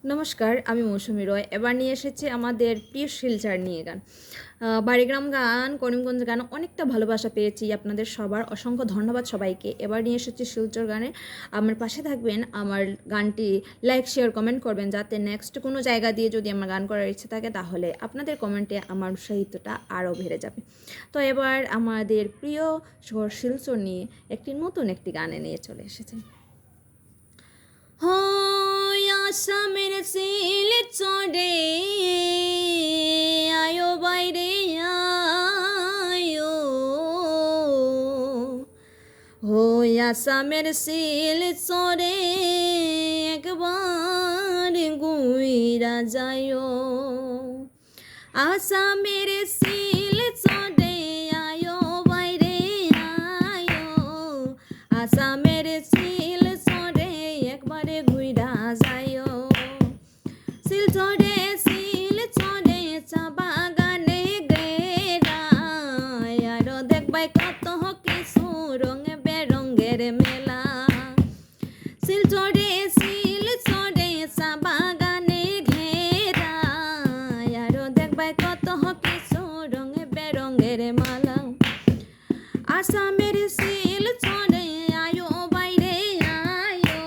নমস্কার, আমি মৌসুমি রয়। এবার নিয়ে এসেছি আমাদের প্রিয় শিলচর নিয়ে গান, বাড়িগ্রাম গান, করিমগঞ্জ গান। অনেকটা ভালোবাসা পেয়েছি আপনাদের সবার, অসংখ্য ধন্যবাদ সবাইকে। এবার নিয়ে এসেছি শিলচর গানে। আমার পাশে থাকবেন, আমার গানটি লাইক, শেয়ার, কমেন্ট করবেন, যাতে নেক্সট কোনো জায়গা দিয়ে যদি আমার গান করার ইচ্ছে থাকে তাহলে আপনাদের কমেন্টে আমার উৎসাহিতটা আরও বেড়ে যাবে। তো এবার আমাদের প্রিয় শহর শিলচর নিয়ে একটি গানে নিয়ে চলে এসেছি। আসামের শিলচরে আয়ো বাইরে আয়ো, আসামের শিলচরে একবার ঘুইরা যায়ো। আসামের শিলচরে আয়ো বাইরে আয়ো, আসামের শিলচরে একবারে ঘুইরা যায়ো। শিলচরে শিলচরে চা বাগানে গেরায়, আরো দেখবাই কত কিছু রঙে বেরঙের মেলা। শিলচরে শিলচরে চা বাগানে ঘেরায়, আরো দেখবাই কত কিছু রঙে বেরঙের মালা। আসামের শিলচরে আয়ো বাইরে আয়ো,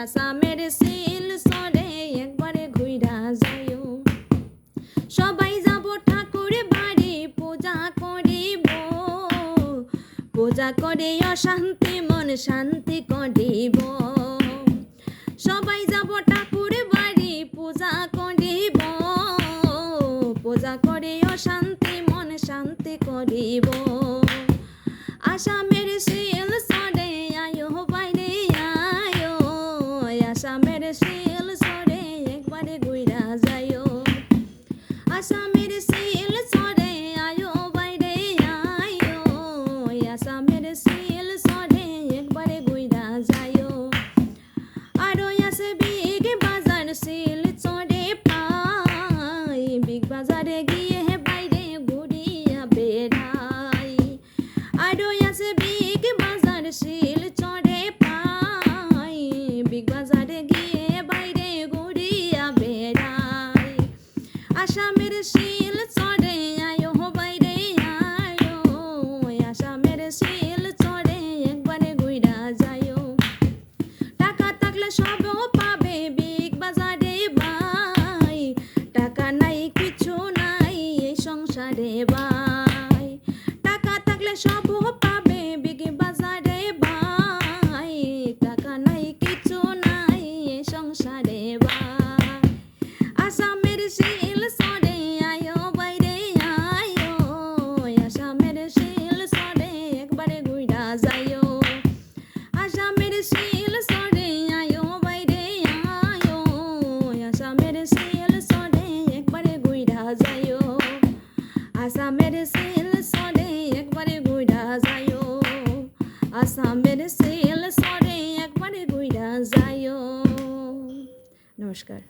আসামের শিলচরে একবারে ঘুইরা যায়ো। সবাই যাব ঠাকুর বাড়ি পূজা করিব, পূজা করে অশান্তি মন শান্তি করিব। সবাই যাব ঠাকুর বাড়ি পূজা করিব, পূজা করে অশান্তি মন শান্তি করিব। আসামের শিলচরে আয়ো বাইরে আয়ো, আসামের শিলচরে একবারে ঘুইরা যায়ো। আসামের শিলচরে আয়ো বাইরে আয়ো, আসামের শিলচরে একবারে ঘুইরা যায়ো। আরো আছে বিগ বাজার শিলচরে পাই, বিগ বাজারে গিয়ে বাইরে ঘুরিয়া বেড়াই। আরো আছে বিগ বাজার শিলচরে পাই, বিগ বাজারে গিয়ে বাইরে ঘুরিয়া বেড়াই। আসামের শিলচরে আয়ো বাইরে আয়ো, আসামের শিলচরে একবারে ঘুইরা যায়ো। টাকা থাকলে সব পাবে বিগ বাজারে ভাই, টাকা নাই কিছু নাই এই সংসারে ভাই। টাকা থাকলে সব পাবে বিগ বাজারে ভাই, টাকা নাই কিছু নাই এই সংসারে ভাই। আসামের শিলচরে আয়ো বাইরে আয়ো, আসামের শিলচরে একবারে ঘুইরা যায়ো। আসামের শিলচরে আয়ো বাইরে আয়ো, আসামের শিলচরে একবারে ঘুইরা যায়ো। আসামের শিলচরে একবারে ঘুইরা যায়ো, আসামের শিলচরে একবারে ঘুইরা যায়ো। নমস্কার।